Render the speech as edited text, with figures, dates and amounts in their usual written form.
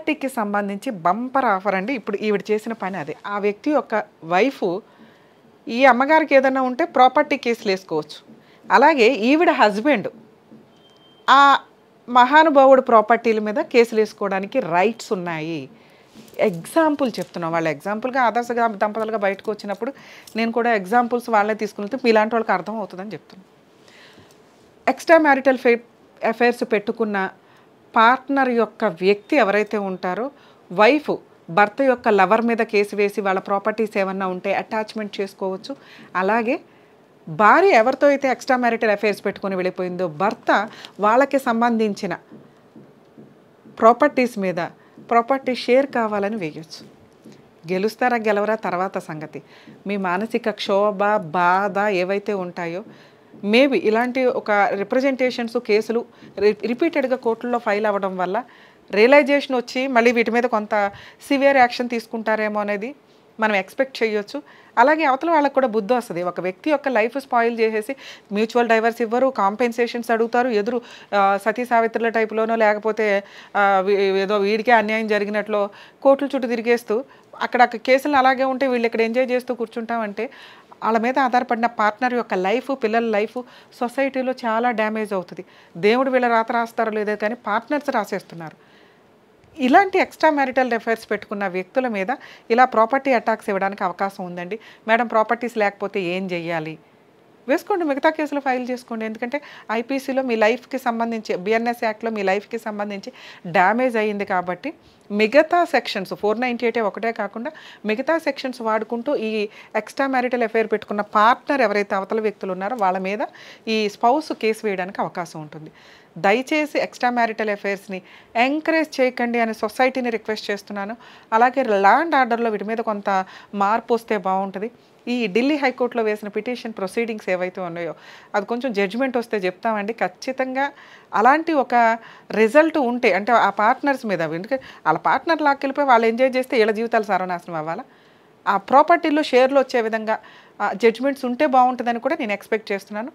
ప్రాపర్టీకి సంబంధించి bumper offer అండి. ఇప్పుడు ఈవిడ చేసిన పని అదే. ఆ వ్యక్తి యొక్క వైఫు ఈ అమ్మగారికి ఏదైనా ఉంటే ప్రాపర్టీ కేసులేసుకోవచ్చు. అలాగే ఈవిడ హస్బెండ్ ఆ మహానుభావుడు ప్రాపర్టీల మీద కేసులేసుకోవడానికి రైట్స్ ఉన్నాయి. ఎగ్జాంపుల్ చెప్తున్నాం. వాళ్ళు ఎగ్జాంపుల్‌గా ఆదర్శగా దంపతులుగా బయటకు వచ్చినప్పుడు నేను కూడా ఎగ్జాంపుల్స్ వాళ్ళే తీసుకుని మీలాంటి వాళ్ళకి అర్థం అవుతుందని చెప్తున్నాను. ఎక్స్ట్రా మ్యారిటల్ అఫైర్స్ పెట్టుకున్న పార్ట్నర్ యొక్క వ్యక్తి ఎవరైతే ఉంటారో వైఫ్ భర్త యొక్క లవర్ మీద కేసు వేసి వాళ్ళ ప్రాపర్టీస్ ఏమన్నా ఉంటే అటాచ్మెంట్ చేసుకోవచ్చు. అలాగే భార్య ఎవరితో అయితే ఎక్స్ట్రా మ్యారిటల్ అఫైర్స్ పెట్టుకొని వెళ్ళిపోయిందో భర్త వాళ్ళకి సంబంధించిన ప్రాపర్టీస్ మీద ప్రాపర్టీ షేర్ కావాలని వేయచ్చు. గెలుస్తారా గెలవరా తర్వాత సంగతి. మీ మానసిక క్షోభ బాధ ఏవైతే ఉంటాయో మేబీ ఇలాంటి ఒక రిప్రజెంటేషన్స్ కేసులు రిపీటెడ్గా కోర్టుల్లో ఫైల్ అవ్వడం వల్ల రియలైజేషన్ వచ్చి మళ్ళీ వీటి మీద కొంత సివియర్ యాక్షన్ తీసుకుంటారేమో అనేది మనం ఎక్స్పెక్ట్ చేయొచ్చు. అలాగే అవతల వాళ్ళకి కూడా బుద్ధి వస్తుంది. ఒక వ్యక్తి యొక్క లైఫ్ స్పాయిల్ చేసేసి మ్యూచువల్ డైవర్స్ ఇవ్వరు, కాంపెన్సేషన్స్ అడుగుతారు, ఎదురు సతీ సావిత్రుల టైపులోనో లేకపోతే ఏదో వీడికే అన్యాయం జరిగినట్లు కోర్టుల చుట్టూ తిరిగేస్తూ అక్కడ కేసులు అలాగే ఉంటే వీళ్ళు ఇక్కడ ఎంజాయ్ చేస్తూ కూర్చుంటామంటే వాళ్ళ మీద ఆధారపడిన పార్ట్నర్ యొక్క లైఫ్, పిల్లల లైఫ్ సొసైటీలో చాలా డ్యామేజ్ అవుతుంది. దేవుడు వీళ్ళ రాత రాస్తారో లేదో కానీ పార్ట్నర్స్ రాసేస్తున్నారు. ఇలాంటి ఎక్స్ట్రా మ్యారిటల్ అఫైర్స్ పెట్టుకున్న వ్యక్తుల మీద ఇలా ప్రాపర్టీ అటాక్స్ ఇవ్వడానికి అవకాశం ఉందండి. మేడం ప్రాపర్టీస్ లేకపోతే ఏం చెయ్యాలి? వేసుకోండి, మిగతా కేసులు ఫైల్ చేసుకోండి. ఎందుకంటే ఐపీసీలో మీ లైఫ్కి సంబంధించి బిఎన్ఎస్ యాక్ట్లో మీ లైఫ్కి సంబంధించి డ్యామేజ్ అయ్యింది కాబట్టి మిగతా సెక్షన్స్ 498 ఒకటే కాకుండా మిగతా సెక్షన్స్ వాడుకుంటూ ఈ ఎక్స్ట్రా మ్యారిటల్ అఫైర్ పెట్టుకున్న పార్ట్నర్ ఎవరైతే అవతల వ్యక్తులు ఉన్నారో వాళ్ళ మీద ఈ స్పౌస్ కేసు వేయడానికి అవకాశం ఉంటుంది. దయచేసి ఎక్స్ట్రా మ్యారిటల్ అఫైర్స్ని ఎంకరేజ్ చేయకండి అని సొసైటీని రిక్వెస్ట్ చేస్తున్నాను. అలాగే లా అండ్ ఆర్డర్లో వీటి మీద కొంత మార్పు వస్తే బాగుంటుంది. ఈ ఢిల్లీ హైకోర్టులో వేసిన పిటిషన్ ప్రొసీడింగ్స్ ఏవైతే ఉన్నాయో అది కొంచెం జడ్జిమెంట్ వస్తే చెప్తామండి. ఖచ్చితంగా అలాంటి ఒక రిజల్ట్ ఉంటే అంటే ఆ పార్ట్నర్స్ మీద, ఎందుకంటే వాళ్ళ పార్ట్నర్ లాక్కెళ్ళిపోయి వాళ్ళు ఎంజాయ్ చేస్తే వీళ్ళ జీవితాలు సర్వనాశనం అవ్వాలా? ఆ ప్రాపర్టీలో షేర్లు వచ్చే విధంగా జడ్జిమెంట్స్ ఉంటే బాగుంటుందని కూడా నేను ఎక్స్పెక్ట్ చేస్తున్నాను.